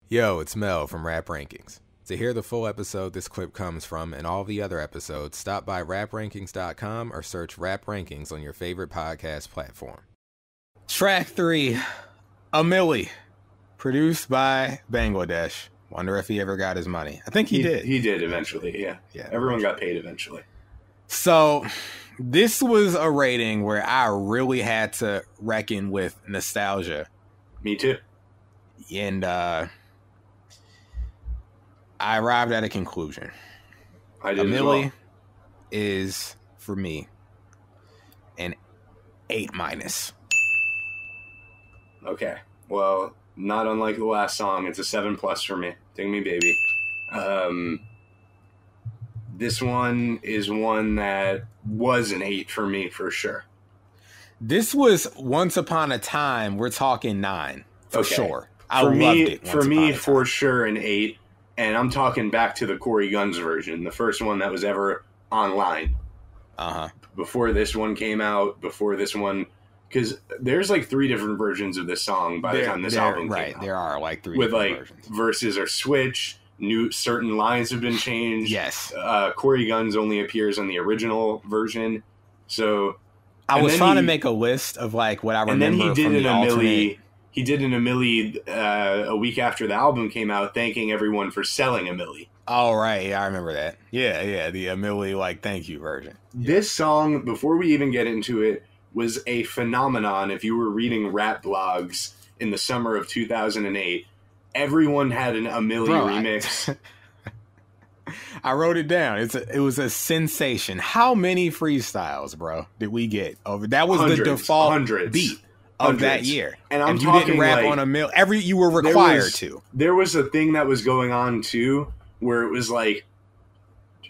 Yo, it's Mel from Rap Rankings. To hear the full episode this clip comes from and all the other episodes, stop by raprankings.com or search Rap Rankings on your favorite podcast platform. Track 3, Milli, produced by Bangladesh. Wonder if he ever got his money. I think he did. He did eventually, yeah. Everyone got paid eventually. So, this was a rating where I really had to reckon with nostalgia. Me too. And I arrived at a conclusion. I did Milli as well. is, for me, an 8-. Okay. Well, not unlike the last song, it's a 7+ for me. Ding me, baby. This one is one that was an 8 for me for sure. This was Once Upon a Time. We're talking 9 for sure. I loved it. For me, for sure, an 8. And I'm talking back to the Corey Guns version, the first one that was ever online. Before this one came out, because there's like 3 different versions of this song by the time this album came out. There are like 3 with different like versions. Verses are switched, certain lines have been changed. Yes. Corey Guns only appears on the original version. So I was trying to make a list of like what I remember. And then he did an Milli. He did an Milli a week after the album came out, thanking everyone for selling a Milli. Oh, right. Yeah, I remember that. Yeah. The Milli, like, thank you version. This song, before we even get into it, was a phenomenon. If you were reading rap blogs in the summer of 2008, everyone had a Milli remix. I wrote it down. It was a sensation. How many freestyles, bro, did we get? That was the default beat of that year. And I'm you talking didn't rap like, on a mill. You were required to. There was a thing that was going on too, where it was like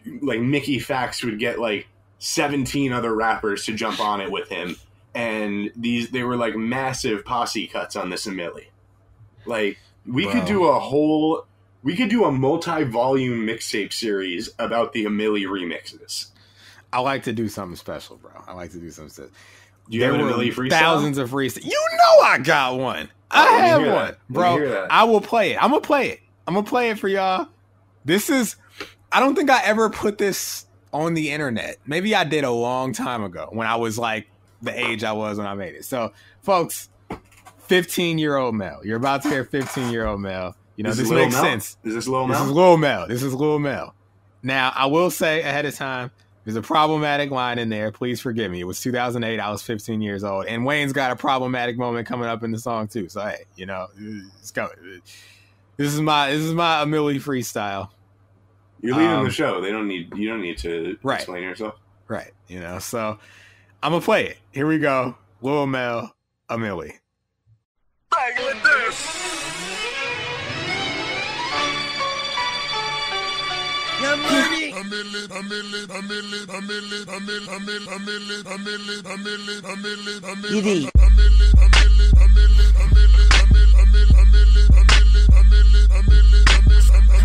Mickey Fax would get like 17 other rappers to jump on it with him, and they were like massive posse cuts on this Milli. Like we could do a multi-volume mixtape series about the Milli remixes. I like to do something special, bro. I like to do something special. Do you have a Milli freestyle? Thousands of freestyles. You know I got one. I have one, bro. I will play it. I'm gonna play it. I'm gonna play it for y'all. I don't think I ever put this on the internet. Maybe I did a long time ago when I was like the age I was when I made it. So, folks, 15-year-old Mel. You're about to hear 15-year-old Mel. You know, this makes sense. Is this Lil Mel? This is Lil Mel. Now, I will say ahead of time, there's a problematic line in there. Please forgive me. It was 2008. I was 15 years old. And Wayne's got a problematic moment coming up in the song, too. So, hey, you know, it's coming. This is my Milli freestyle. You're leading the show. You don't need to explain yourself. Right. You know, so I'm going to play it. Here we go. Lil Mel, Milli. Bang with this.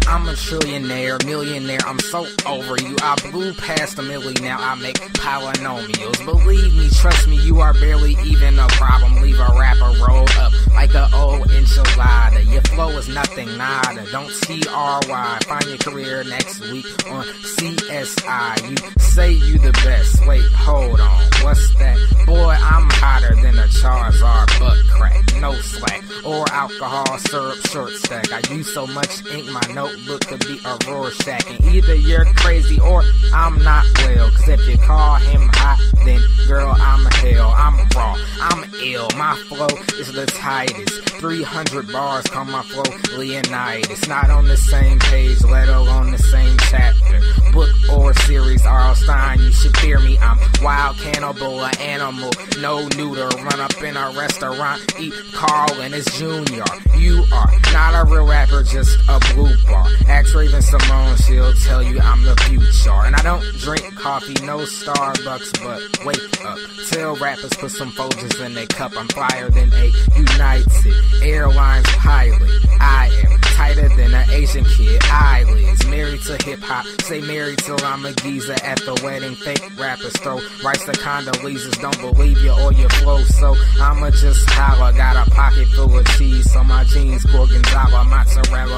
I'm a trillionaire, millionaire, I'm so over you. I blew past a Milli, now I make polynomials. Believe me, trust me, you are barely even a problem. Leave a rapper roll up like a old enchilada. Your flow is nothing, nada. Don't TRY. Find your career next week on CSI. You say you the best. Wait, hold on. What's that? Boy, I'm hotter than a Charizard butt crack. No slack or alcohol syrup short stack. I use so much ink, my notebook could be a Rorschach. And either you're crazy or I'm not well. Cause if you call him hot, then girl, I'm hell. I'm raw, I'm ill. My flow is the tightest. 300 bars call my flow Leonidas. Not on the same page, let alone the same chapter. Book or series, R.L. Stein, you should fear me. I'm wild cannibal, an animal, no neuter. Run up in a restaurant, eat Carl and his junior. You are not a real rapper, just a blue bar. Ask Raven Simone, she'll tell you I'm the future. And I don't drink coffee, no Starbucks, but wake up. Tell rappers put some Folgers in their cup. I'm flyer than a United Airlines pilot. I am tighter than an Asian kid. Eyelids married to hip hop. Say married till I'm a geezer at the wedding. Fake rappers throw rice to Condoleezas. Don't believe you or your flow, so I'ma just holler. Got a pocket full of cheese, so my jeans Gorgonzola, mozzarella.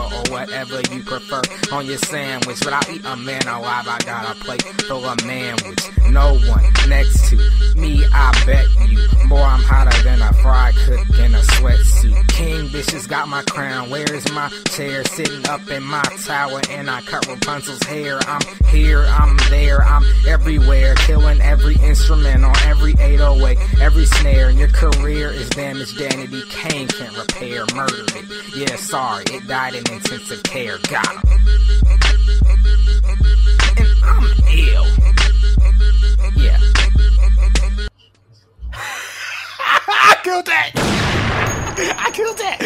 whatever you prefer on your sandwich. But I'll eat a man alive, I got a plate full of manwich. No one next to me, I bet you. Boy, I'm hotter than a fry cook in a sweatsuit. King bitches got my crown, where's my chair? Sitting up in my tower and I cut Rapunzel's hair. I'm here, I'm there, I'm everywhere. Killing every instrument on every 808, every snare. And your career is damaged, Danny B. Kane can't repair. Murdered it, yeah, sorry, it died in intensive care. Got him. And I'm ill. Yeah. I killed that. I killed that.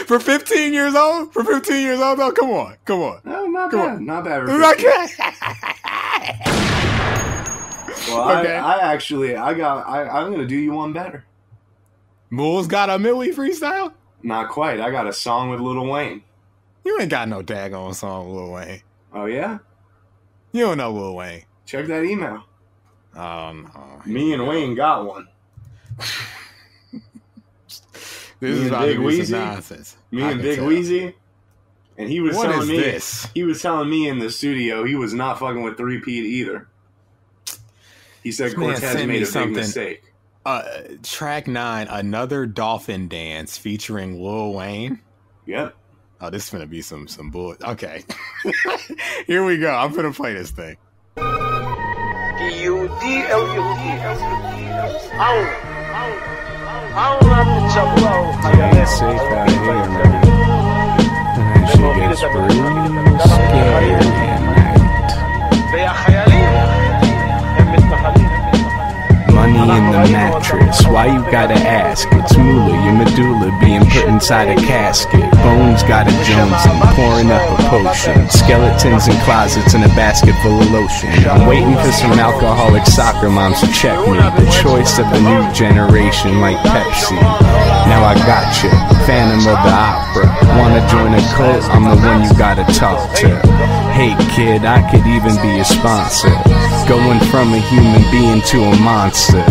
For 15 years old. For 15 years old, though. Come on. No, not come bad. on. Not bad. Okay. Well, okay. I'm gonna do you one better. Moulz got a Milli freestyle? Not quite. I got a song with Lil Wayne. You ain't got no daggone song with Lil Wayne. Oh yeah? You don't know Lil Wayne. Check that email. Oh no. Me and Wayne got one. This is about to be some nonsense. Me and Big Weezy. And he was telling me this? He was telling me in the studio he was not fucking with 3P either. He said Cortez made a big mistake. Track 9, Another Dolphin Dance featuring Lil Wayne. Yep. Oh, this is gonna be some bull. Okay. Here we go. I'm gonna play this thing. It's safe out here, man. And she gets pretty scary at night. Money in the mattress, why you gotta ask? It's Moolah, your medulla being put inside a casket. Bones got a Jonesing, pouring up a potion. Skeletons in closets and a basket full of lotion. I'm waiting for some alcoholic soccer moms to check me. The choice of the new generation like Pepsi. Now I gotcha, Phantom of the Opera. Wanna join a cult? I'm the one you gotta talk to. Hey kid, I could even be a sponsor. Going from a human being to a monster.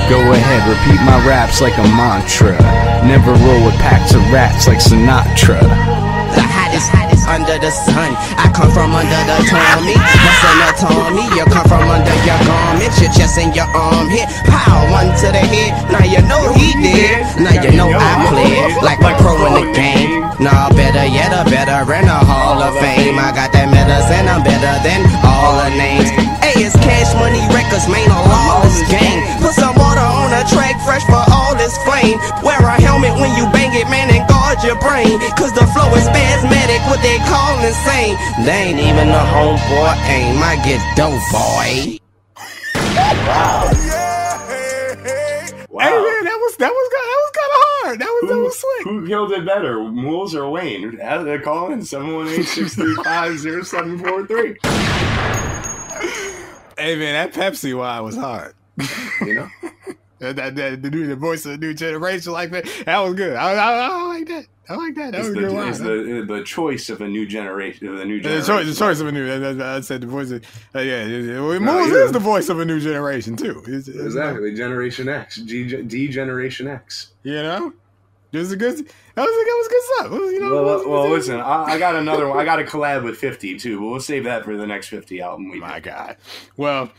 Go ahead, repeat my raps like a mantra. Never roll with packs of rats like Sinatra. The hottest under the sun. I come from under the tummy. What's anatomy? You come from under your garments, your chest and your arm hit. Pow, one to the head. Now you know he did. Now you know I played like a pro in the game. Nah, better yet, a veteran, a Hall of Fame. I got that medicine, I'm better than all the names. Hey, it's Cash Money Records, man, a lawless gang. Put some water on a track, fresh for all this flame. Wear a helmet when you bang it, man, and guard your brain. Cause the flow is spasmodic, what they call insane. They ain't even a homeboy aim, I get dope, boy. Wow. Hey man, that was kind of hard. That was slick. Who killed it better, Moulz or Wayne? Call in 718-635-0743. Hey man, that Pepsi wine was hard. You know, the voice of the new generation like that. That was good. I like that. That was a good one. It's the choice of a new generation. The choice of a new. I said the voice of. Moulz is the voice of a new generation too. Exactly, Generation X, D Generation X. You know, it was a good. That was good stuff. Well, listen, I got another one. I got a collab with 50 too, but we'll save that for the next 50 album. My God. Well,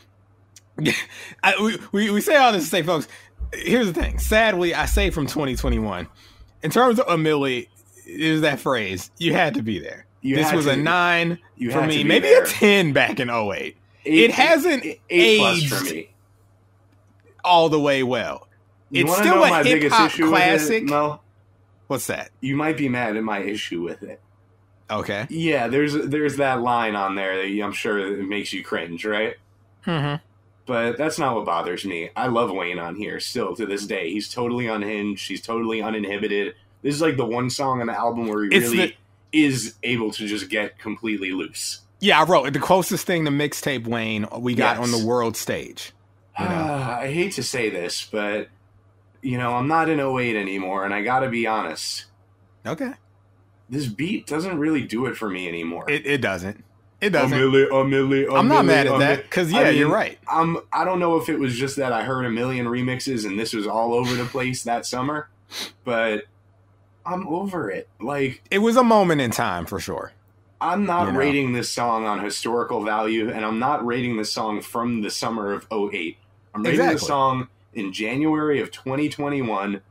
we say all this to say, folks. Here's the thing. Sadly, I say from 2021. In terms of a Milli, is that phrase, you had to be there. This was a 9 for me, maybe a 10 back in 08. It hasn't aged for me all the way well. It's still a hip-hop classic. Mel? What's that? You might be mad at my issue with it. Okay. Yeah, there's that line on there that I'm sure it makes you cringe, right? Mm-hmm. But that's not what bothers me. I love Wayne on here still to this day. He's totally unhinged. He's totally uninhibited. This is like the one song on the album where he really is able to just get completely loose. Yeah, I wrote it. The closest thing to mixtape Wayne we got on the world stage. You know? I hate to say this, but I'm not in 08 anymore, and I gotta be honest. Okay. This beat doesn't really do it for me anymore. It doesn't. It doesn't. I'm not mad at that because you're right. I don't know if it was just that I heard a million remixes and this was all over the place that summer, but I'm over it. Like, it was a moment in time for sure. I'm not rating this song on historical value, and I'm not rating this song from the summer of 2008. I'm rating the song in January of 2021,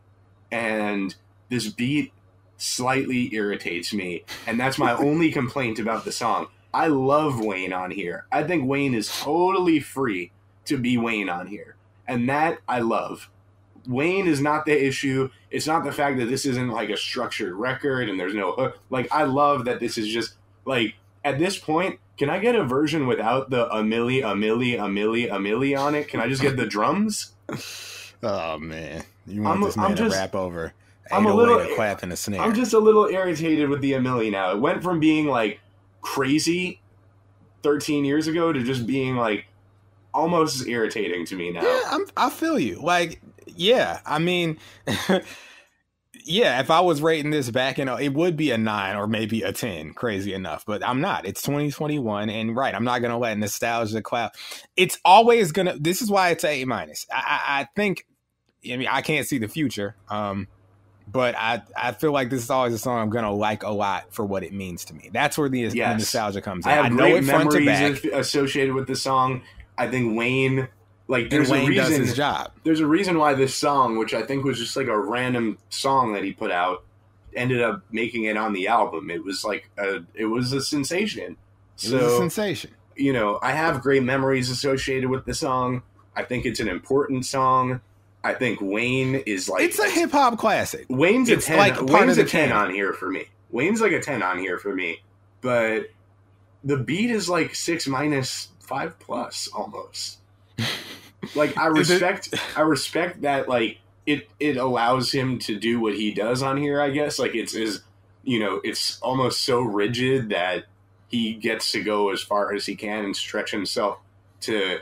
and this beat slightly irritates me, and that's my only complaint about the song. I love Wayne on here. I think Wayne is totally free to be Wayne on here, and that I love. Wayne is not the issue. It's not the fact that this isn't like a structured record and there's no hook. Like, I love that this is just like, at this point, can I get a version without the a milli on it? Can I just get the drums? Oh man, you want this man to rap over? I'm a little clap and a snare. I'm just a little irritated with the a milli now. It went from being like crazy 13 years ago to just being like almost irritating to me now. Yeah, I feel you. Like, yeah, I mean, yeah, if I was rating this back, it would be a 9 or maybe a 10, crazy enough, but I'm not. It's 2021, and I'm not going to let nostalgia cloud. It's always going to, this is why it's a A-. I think, I mean, I can't see the future, but I feel like this is always a song I'm going to like a lot for what it means to me. That's where the nostalgia comes in. I have great memories associated with the song. I think Wayne... Like, there's Wayne a reason, does his job. There's a reason why this song, which I think was just like a random song that he put out, ended up making it on the album. It was like it was a sensation. It was a sensation. You know, I have great memories associated with the song. I think it's an important song. I think Wayne is like, it's a hip hop classic. Wayne's a 10. Like Wayne's a 10 on here for me. Wayne's like a 10 on here for me. But the beat is like 6 minus 5 plus almost. Like, I respect that, like, it allows him to do what he does on here, I guess. Like, it's almost so rigid that he gets to go as far as he can and stretch himself to,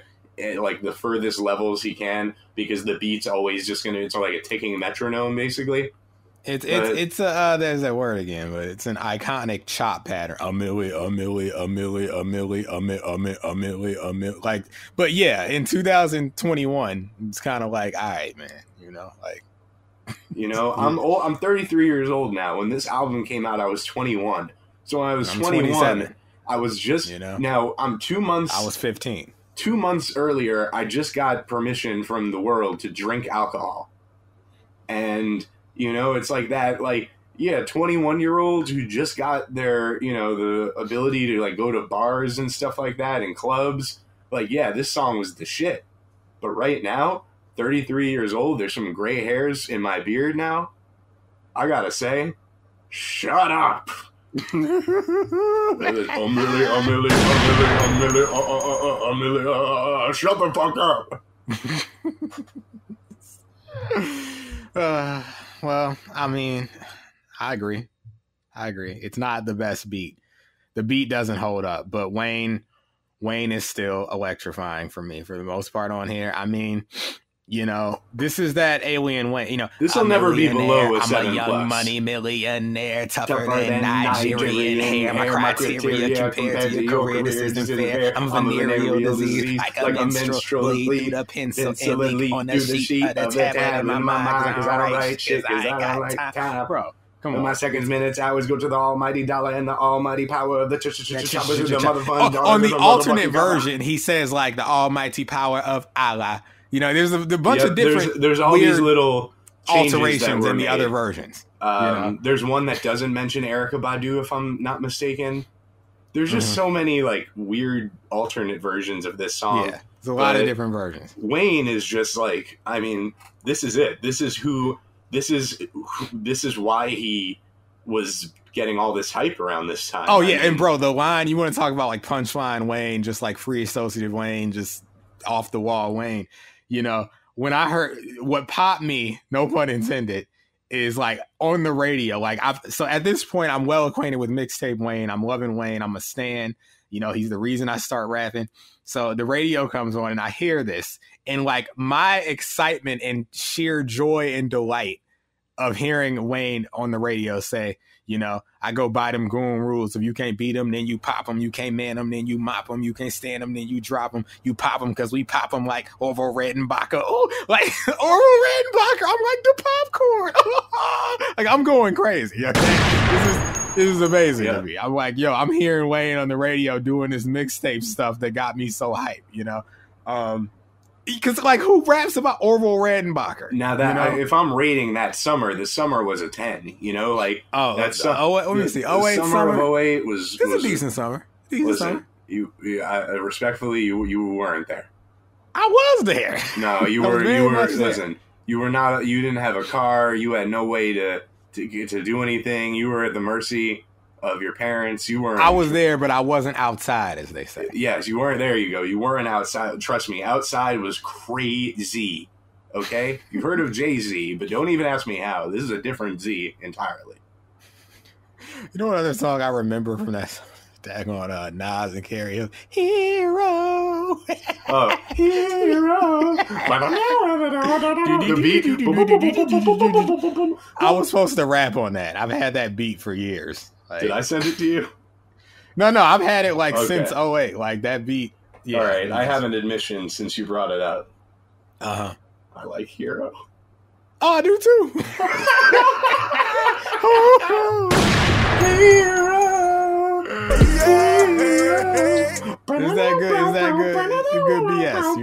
like, the furthest levels he can, because the beat's always just it's like a ticking metronome, basically. It's there's that word again, but it's an iconic chop pattern. A milli. Like, but yeah, in 2021, it's kind of like, all right, man, I'm old. I'm 33 years old now. When this album came out, I was 21. So when I was 21, 27. I was just, now I'm 2 months. I was 15. 2 months earlier, I just got permission from the world to drink alcohol. And it's like that, like, 21-year-olds who just got their, the ability to, like, go to bars and stuff like that and clubs. Like, yeah, this song was the shit. But right now, 33 years old, there's some gray hairs in my beard now. I gotta say, shut up. Shut the fuck up. Well, I mean, I agree. It's not the best beat. The beat doesn't hold up, but Wayne is still electrifying for me for the most part on here. I mean, this is that alien Wayne. This will never be below a 7+. I'm a young money millionaire, tougher than Nigerian hair. My criteria compared to your career, this isn't fair. I'm a venereal disease, like a menstrual bleed through the pencil and leak on the sheet of the tablet in my mind. Cause I don't write shit, cause I got time. Bro, come on. My seconds, minutes, hours go to the almighty dollar and the almighty power of the on the alternate version, he says, like, the almighty power of Allah. There's a bunch of different. There's all these little alterations in the other versions. There's one that doesn't mention Erykah Badu, if I'm not mistaken. There's just so many, like, weird alternate versions of this song. Yeah, there's a lot of different versions. Wayne is just like, I mean, this is it. This is why he was getting all this hype around this time. Oh yeah, and bro, the line, you want to talk about, like, punchline Wayne, just like free associative Wayne, just off the wall Wayne. When I heard, what popped me, no pun intended, is, like, on the radio. Like, so at this point, I'm well acquainted with mixtape Wayne. I'm loving Wayne. I'm a stan. He's the reason I start rapping. So the radio comes on and I hear this, and, like, my excitement and sheer joy and delight of hearing Wayne on the radio say, You know, I go by them goon rules. If you can't beat them, then you pop them. You can't man them, then you mop them. You can't stand them, then you drop them. You pop them because we pop them like Orville Redenbacher. Oh, like Orville Redenbacher. I'm like the popcorn. Like I'm going crazy. Okay? This is amazing to me. I'm like, yo, I'm hearing Wayne on the radio doing this mixtape stuff that got me so hyped, you know? Because, like, who raps about Orville Redenbacher? Now, that if I'm rating that summer, the summer was a 10, you know? Like, let me see. 08 summer of 08 was a decent summer. Summer. Respectfully, you weren't there. I was there. No, you were. Listen, you were not. You didn't have a car. You had no way to do anything. You were at the mercy of your parents. You weren't. I was there, but I wasn't outside, as they say. Yes, you weren't. There you go. You weren't outside. Trust me, outside was crazy. Okay, you've heard of Jay-Z, but don't even ask me how. This is a different Z entirely. You know what other song I remember from that? Daggone Nas and Carrie. Hero. Oh, hero. The beat. I was supposed to rap on that. I've had that beat for years. Like, did I send it to you? No, I've had it like since 08. Like that beat. Yeah, all right, I have an admission since you brought it up. I like Hero. Oh, I do too. Hero. Is that good? Is that good? It's good BS,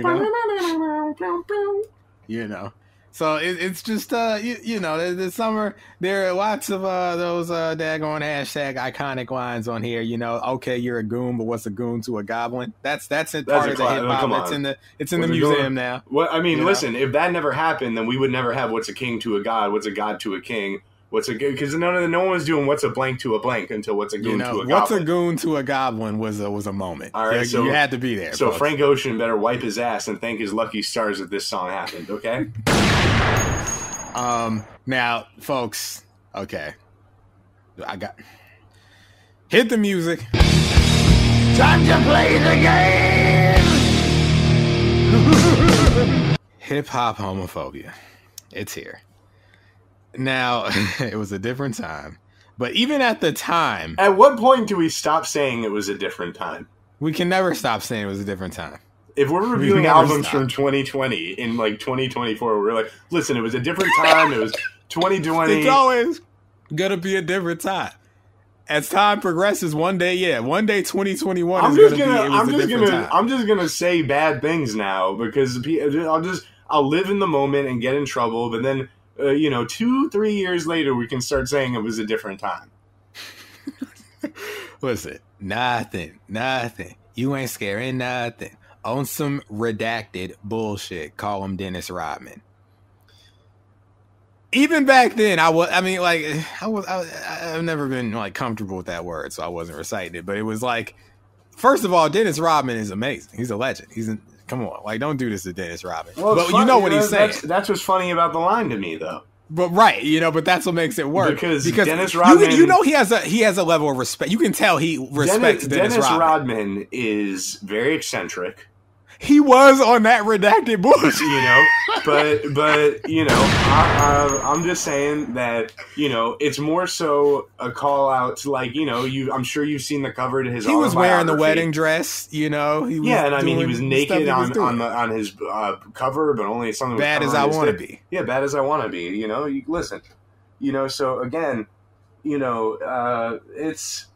you know. So it's just you know, the summer there are lots of those daggone hashtag iconic lines on here. You know, okay, you're a goon, but what's a goon to a goblin? That's part of the hip hop. It's in the museum now. Well, I mean, listen, if that never happened, then we would never have what's a king to a god, what's a god to a king. Because no one was doing what's a blank to a blank until what's a goon to a goblin. What's a goon to a goblin was a moment. All right, so you had to be there. So folks. Frank Ocean better wipe his ass and thank his lucky stars that this song happened. Okay. Now, folks. Okay. I got hit the music. Time to play the game. Hip hop homophobia. It's here. Now, it was a different time. But even at the time... At what point do we stop saying it was a different time? We can never stop saying it was a different time. If we're reviewing albums from 2020 in, like, 2024, we're like, listen, it was a different time. It was 2020. It's always going to be a different time. As time progresses, one day 2021 is going to be a different time. I'm just going to say bad things now because I'll live in the moment and get in trouble, but then... 2-3 years later, we can start saying it was a different time. Listen, nothing. You ain't scaring nothing. On some redacted bullshit, call him Dennis Rodman. Even back then, I've never been like comfortable with that word, so I wasn't reciting it. But it was like, first of all, Dennis Rodman is amazing. He's a legend. Come on, like don't do this to Dennis Rodman. Well, but you know what he's saying. That's what's funny about the line to me, though. But right, but that's what makes it work because Dennis Rodman. He has a level of respect. You can tell he respects Dennis Rodman. Rodman is very eccentric. He was on that redacted bullshit, but I'm just saying that it's more so a call out to I'm sure you've seen the cover to his. He was wearing the wedding dress, He was he was naked on his cover, but only something bad as I want to be. Yeah, bad as I want to be. Listen, so again, it's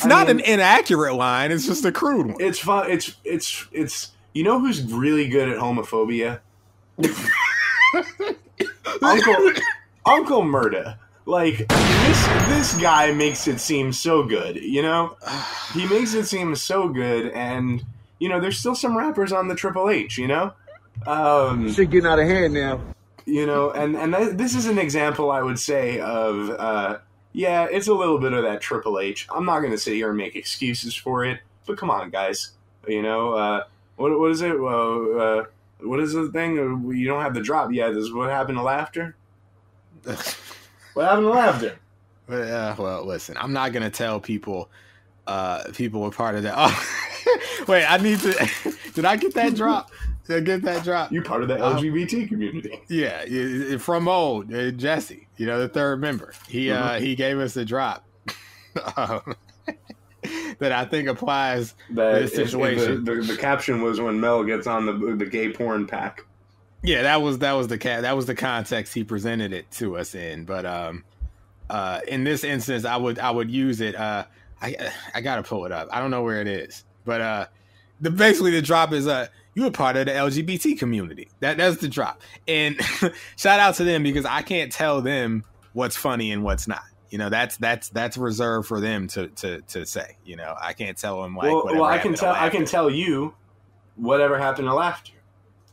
not an inaccurate line. It's just a crude one. It's fun. It's. You know who's really good at homophobia? Uncle Murda. Like, this guy makes it seem so good, He makes it seem so good, and, there's still some rappers on the Triple H, Shit getting out of hand now. And this is an example, I would say, of, it's a little bit of that Triple H. I'm not going to sit here and make excuses for it, but come on, guys. What is it? What is the thing? You don't have the drop. Yeah, this is what happened to laughter. What happened to laughter? Well, listen, I'm not gonna tell people. People were part of that. Oh, wait, I need to. Did I get that drop? Did I get that drop? You part of the LGBT community. Yeah, from old Jesse. The third member. He gave us the drop. that I think applies to this situation. The caption was when Mel gets on the gay porn pack. Yeah, that was the context he presented it to us in. But in this instance, I would use it. I gotta pull it up. I don't know where it is, but basically the drop is you're a part of the LGBT community. That's the drop. And shout out to them, because I can't tell them what's funny and what's not. You know, that's reserved for them to say. You know, I can't tell them like. Well, I can tell you whatever happened to laughter.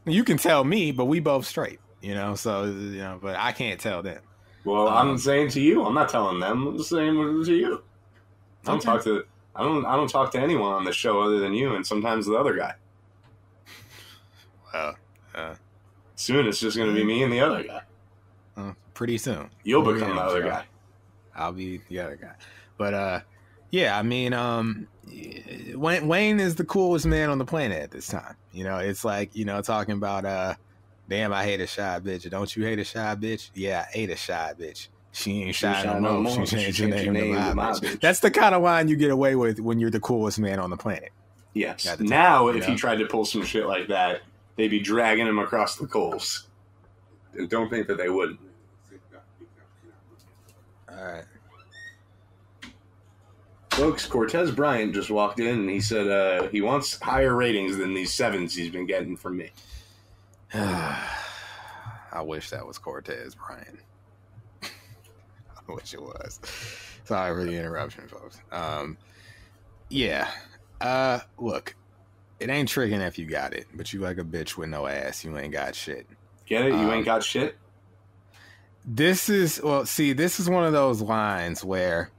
You can tell me, but we both straight. You know, so you know, but I can't tell them. Well, I'm saying to you, I'm not telling them. I'm saying to you. I don't talk to anyone on this show other than you, and sometimes the other guy. Well, soon it's just going to be me and the other guy. Pretty soon you'll become the other guy. I'll be the other guy. But yeah, I mean, Wayne is the coolest man on the planet at this time. You know, it's like, you know, talking about damn, I hate a shy bitch. Don't you hate a shy bitch? Yeah, I hate a shy bitch. She ain't shy no more. She changed her name to my bitch. That's the kind of line you get away with when you're the coolest man on the planet. Yes. Now, if he tried to pull some shit like that, they'd be dragging him across the coals. And don't think that they wouldn't. All right. Folks, Cortez Bryant just walked in and he said he wants higher ratings than these 7s he's been getting from me. I wish that was Cortez Bryant. I wish it was. Sorry for the interruption, folks. Yeah. Look, it ain't tricking if you got it, but you like a bitch with no ass. You ain't got shit. Get it? You ain't got shit? This is one of those lines where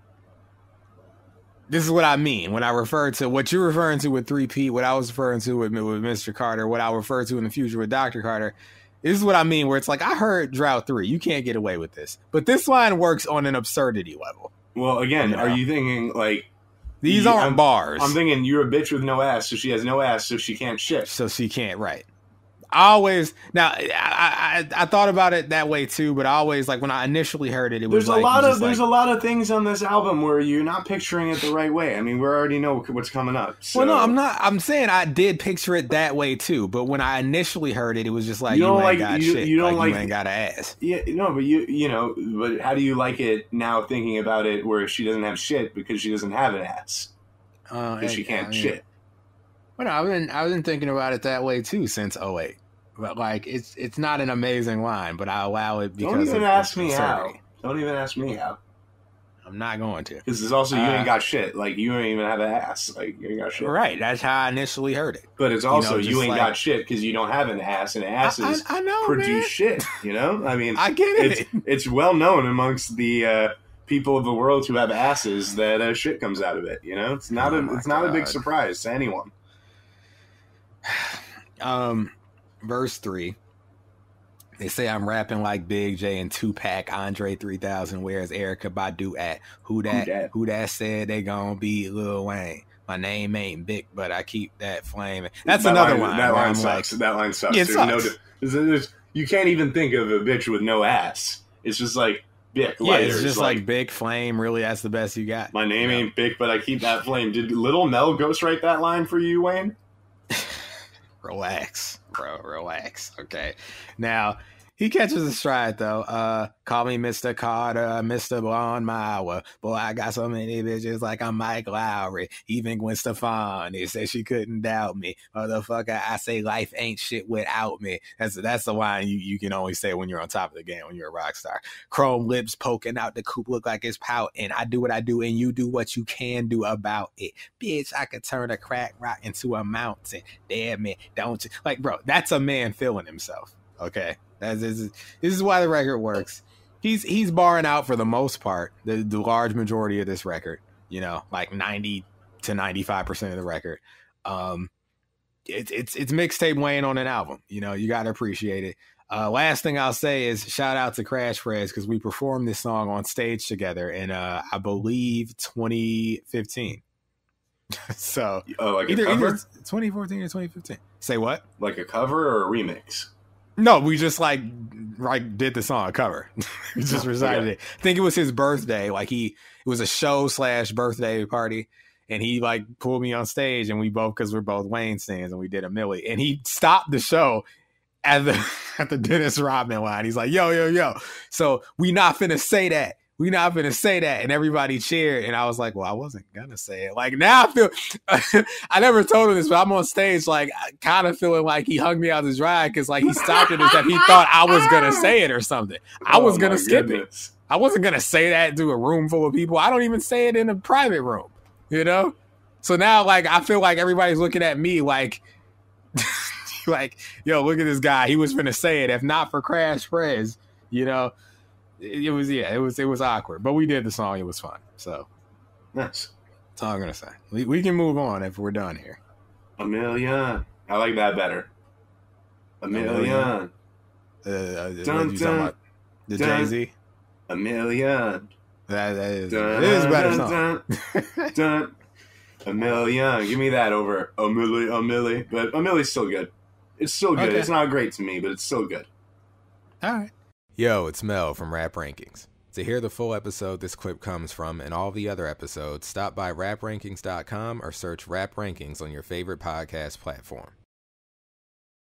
this is what I mean when I refer to what you're referring to with 3P, what I was referring to with Mr. Carter, what I'll refer to in the future with Dr. Carter. This is what I mean, where it's like, I heard Drought 3. You can't get away with this. But this line works on an absurdity level. Well, again, you know? Are you thinking, like... These aren't bars. I'm thinking you're a bitch with no ass, so she has no ass, so she can't shit. So she can't, right. I thought about it that way too, but I always, like, when I initially heard it, there's a lot of things on this album where you're not picturing it the right way. I mean, we already know what's coming up. So. Well, no, I'm not. I'm saying I did picture it that way too, but when I initially heard it, it was just like, you ain't got shit. You ain't got an ass. Yeah, no, but you know, but how do you like it now? Thinking about it, where she doesn't have shit because she doesn't have an ass because she can't shit. Well, no, I've been thinking about it that way too since 2008. But like, it's not an amazing line, but I allow it because. Don't even ask me how. Don't even ask me how. I'm not going to. Because it's also you ain't got shit. Like, you don't even have an ass. Like, you ain't got shit. Right. That's how I initially heard it. But it's also you ain't got shit because you don't have an ass, and asses I know, produce man. Shit. You know. I mean, I get it. It's well known amongst the people of the world who have asses that shit comes out of it. You know, it's not not a big surprise to anyone. Verse 3, they say I'm rapping like Big J and Tupac, Andre 3000, where's Erykah Badu at? Who that said they gonna be Lil Wayne? My name ain't Big, but I keep that flame. That's another line. That line sucks. That line sucks. Yeah, it sucks. You can't even think of a bitch with no ass. It's just like Big. Yeah, it's just like Big Flame. Really, that's the best you got. My name ain't Big, but I keep that flame. Did Lil Mel ghostwrite that line for you, Wayne? Relax, bro. Relax. Okay. Now, he catches a stride, though. Call me Mr. Carter, Mr. Blonde Mauer. Boy, I got so many bitches like I'm Mike Lowry. Even Gwen Stefani said she couldn't doubt me. Motherfucker, I say life ain't shit without me. That's the line you can only say when you're on top of the game, when you're a rock star. Chrome lips poking out the coupe look like it's pouting. I do what I do and you do what you can do about it. Bitch, I could turn a crack rock into a mountain. Damn it, don't you? Like, bro, that's a man feeling himself. Okay? This is why the record works. He's barring out for the most part, the large majority of this record, you know, like 90 to 95% of the record. It's mixtape Wayne on an album. You know, you got to appreciate it. Last thing I'll say is shout out to Crash Freds because we performed this song on stage together in, I believe, 2015. So like either 2014 or 2015. Say what? Like a cover or a remix? No, we just like did the song cover. We just recited it. I think it was his birthday. Like it was a show / birthday party. And he like pulled me on stage and we both, cause we're both Wayne stands, and we did a Milli, and he stopped the show at the Dennis Rodman line. He's like, yo. So we not finna say that. We not finna say that. And everybody cheered. And I was like, well, I wasn't gonna say it. Like now I feel, I never told him this, but I'm on stage, like kind of feeling like he hung me out to dry. Cause like he stopped it as if he thought I was gonna say it or something. I was gonna skip it. I wasn't gonna say that to a room full of people. I don't even say it in a private room, you know? So now like, I feel like everybody's looking at me like, like, yo, look at this guy. He was finna say it. If not for Crash Prez, you know? It was awkward, but we did the song. It was fun. So nice. That's all I'm gonna say. We can move on if we're done here. A million. I like that better. A million. Dun, dun, the Jay-Z. A million. That is. It is a better song. Dun. A million. Give me that over a Milli. But a Milli's still good. It's still good. Okay. It's not great to me, but it's still good. All right. Yo, it's Mel from Rap Rankings. To hear the full episode this clip comes from and all the other episodes, stop by raprankings.com or search Rap Rankings on your favorite podcast platform.